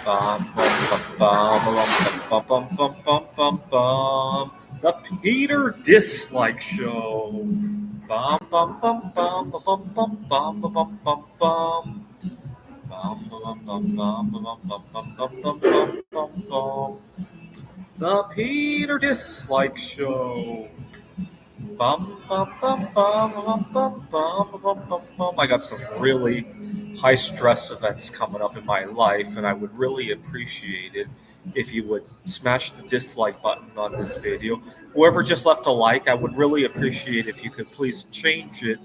Bum, bum, bum, bum, bum, bum, bum, bum, bum. The Peter Dislike Show. Bum, bum, bum, bum, bum, bum, bum, bum, bum, bum, bum. Bum, bum, bum, bum, bum, bum, bum, bum, bum, bum, bum, bum. The Peter Dislike Show. Bum, bum, bum, bum, bum, bum, bum, bum, bum, bum. I got some really high stress events coming up in my life, and I would really appreciate it if you would smash the dislike button on this video. Whoever just left a like, I would really appreciate if you could please change it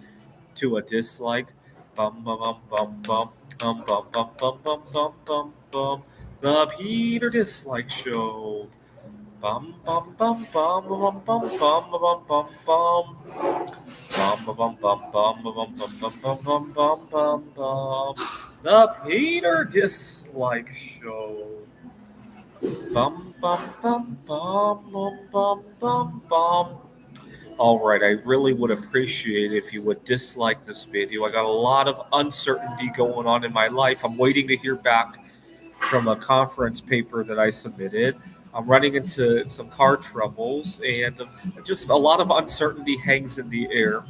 to a dislike. Bum bum bum bum bum bum bum bum bum bum bum bum. The Peter Dislike Show. Bum bum bum bum bum bum bum bum bum bum. Bum bum bum bum bum bum bum bum bum bum bum bum. The Peter Dislike Show. Bum bum bum bum bum bum bum bum. All right, I really would appreciate if you would dislike this video. I got a lot of uncertainty going on in my life. I'm waiting to hear back from a conference paper that I submitted. I'm running into some car troubles, and just a lot of uncertainty hangs in the air.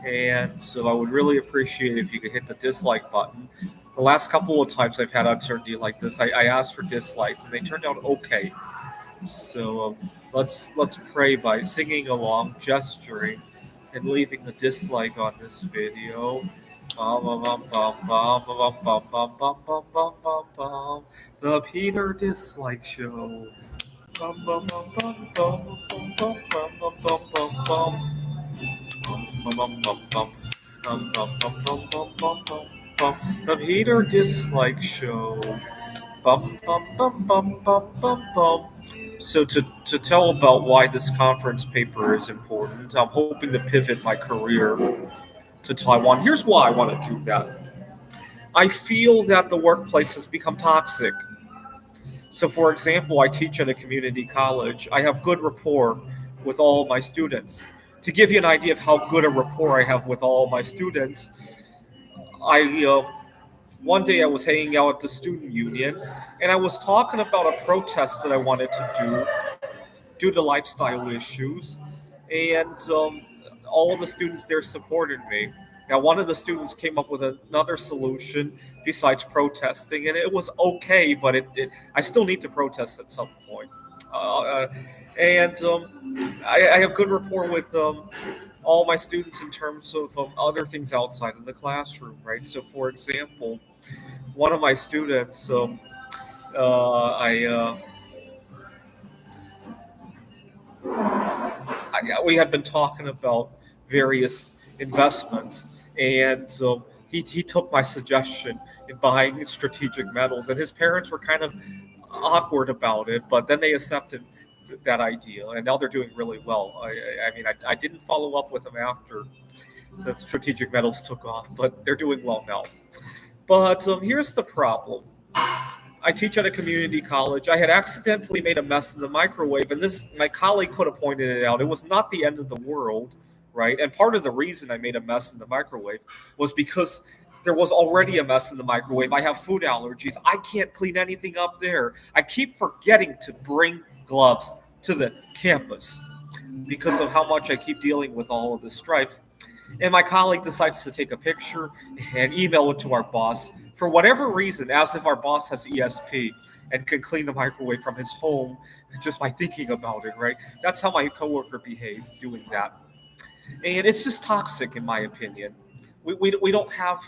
And so I would really appreciate if you could hit the dislike button. The last couple of times I've had uncertainty like this, I asked for dislikes, and they turned out okay. So let's pray by singing along, gesturing, and leaving a dislike on this video. Bum, bum, bum, bum, bum, bum, bum, bum, bum, bum, bum, bum, bum. The Peter Dislike Show. Bum, bum, bum, bum, bum, bum, bum, bum, bum, bum, bum, bum. Bum, bum, bum, bum. Bum, bum, bum, bum, bum, bum, bum, bum. The Peter Dislike Show. Bum, bum, bum, bum, bum, bum, bum. So to tell about why this conference paper is important, I'm hoping to pivot my career to Taiwan. Here's why I want to do that. I feel that the workplace has become toxic. So, for example, I teach at a community college. I have good rapport with all my students. To give you an idea of how good a rapport I have with all my students, I one day I was hanging out at the student union, and I was talking about a protest that I wanted to do due to lifestyle issues, and all of the students there supported me. Now, one of the students came up with another solution besides protesting, and it was okay, but I still need to protest at some point. Uh, and I have good rapport with all my students in terms of other things outside of the classroom, right? So, for example, one of my students, I we had been talking about various investments, and so he took my suggestion in buying strategic metals, and his parents were kind of awkward about it, but then they accepted that idea, and now they're doing really well. I didn't follow up with them after the strategic metals took off, but they're doing well now. But here's the problem. I teach at a community college. I had accidentally made a mess in the microwave, and this my colleague could have pointed it out. It was not the end of the world, right? And part of the reason I made a mess in the microwave was because there was already a mess in the microwave. I have food allergies. I can't clean anything up there. I keep forgetting to bring gloves to the campus because of how much I keep dealing with all of this strife. And my colleague decides to take a picture and email it to our boss for whatever reason, as if our boss has ESP and can clean the microwave from his home just by thinking about it, right? That's how my coworker behaved doing that. And it's just toxic, in my opinion. We don't have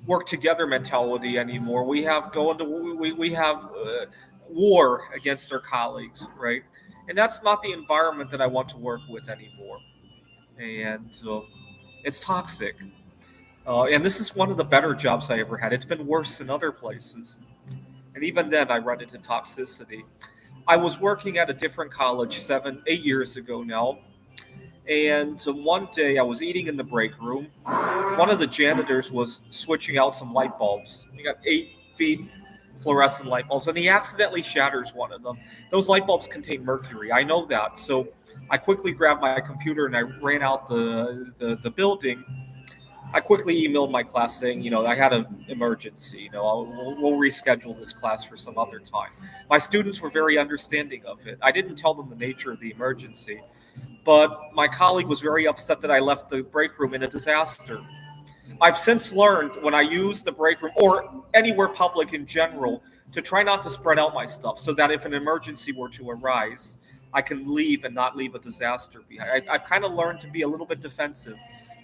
work together mentality anymore. We have we have war against our colleagues, right? And that's not the environment that I want to work with anymore. And it's toxic. And this is one of the better jobs I ever had. It's been worse in other places. And even then, I run into toxicity. I was working at a different college 8 years ago now. And one day I was eating in the break room. One of the janitors was switching out some light bulbs. He got 8 feet fluorescent light bulbs, and he accidentally shatters one of them. Those light bulbs contain mercury. I know that. So I quickly grabbed my computer and I ran out the building. I quickly emailed my class saying, I had an emergency. We'll reschedule this class for some other time. My students were very understanding of it. I didn't tell them the nature of the emergency, but my colleague was very upset that I left the break room in a disaster. I've since learned when I use the break room or anywhere public in general to try not to spread out my stuff so that if an emergency were to arise, I can leave and not leave a disaster behind. I've kind of learned to be a little bit defensive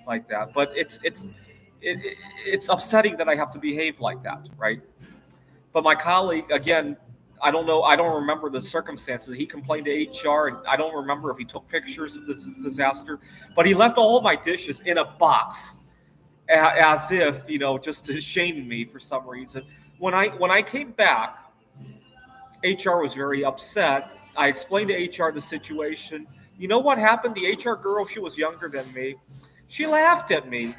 like that, but it's upsetting that I have to behave like that, right? But my colleague, again, I don't know, I don't remember the circumstances. He complained to HR, and I don't remember if he took pictures of this disaster, but he left all of my dishes in a box as if just to shame me for some reason. When I came back, HR was very upset. I explained to HR the situation. You know what happened? The HR girl, she was younger than me. She laughed at me.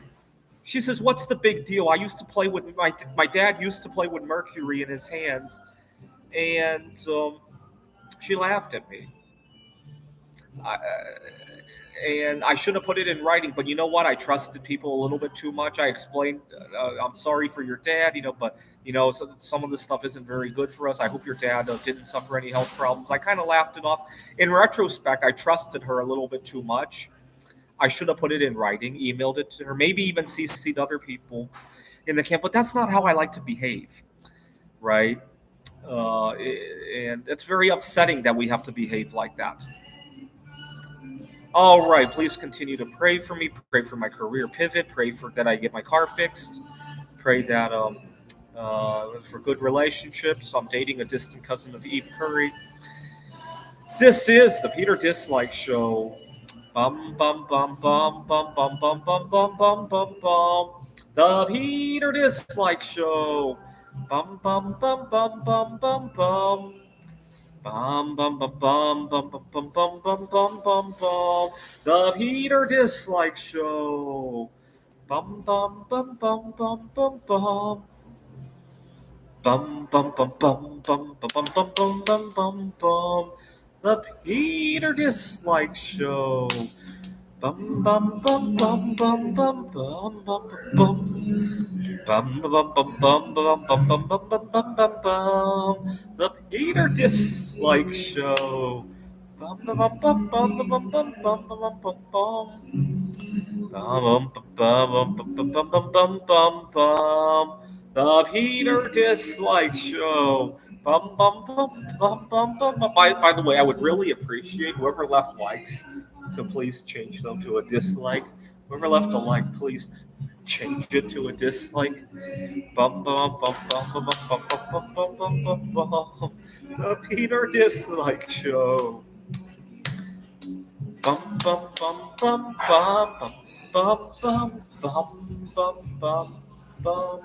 She says, "What's the big deal? I used to play with my dad used to play with mercury in his hands," and she laughed at me. I, and I should have put it in writing. But you know what? I trusted people a little bit too much. I explained, I'm sorry for your dad, but so some of this stuff isn't very good for us. I hope your dad didn't suffer any health problems. I kind of laughed it off. In retrospect, I trusted her a little bit too much. I should have put it in writing, emailed it to her, maybe even CC'd other people in the camp. But that's not how I like to behave, right? And it's very upsetting that we have to behave like that. All right, please continue to pray for me. Pray for my career pivot. Pray for that I get my car fixed. Pray that for good relationships. I'm dating a distant cousin of Eve Curry. This is the Peter Dislike Show. Bum bum bum bum bum bum bum bum bum bum bum bum. The Peter Dislike Show. Bum bum bum bum bum bum bum. Bum bum bum bum bum bum bum bum bum bum bum bum. The Peter Dislike Show. Bum bum bum bum bum bum bum. Bum bum bum bum bum bum bum bum bum bum bum bum. The Peter Dislike Show. Bum bum bum bum bum bum bum bum bum. Bum bum bum bum bum bum bum bum bum bum bum bum. The Peter Dislike Show. Bum bum bum bum bum bum bum bum bum bum bum. Bum bum bum bum bum bum bum bum bum bum. The Peter Dislike Show. Bum bum bum bum bum bum bum. By the way, I would really appreciate whoever left likes to please change them to a dislike. Whoever left a like, please change it to a dislike. Bum bum bum bum bum bum bum bum bum bum bum bum. The Peter Dislike Show. Bum bum bum bum bum bum bum bum bum bum bum bum.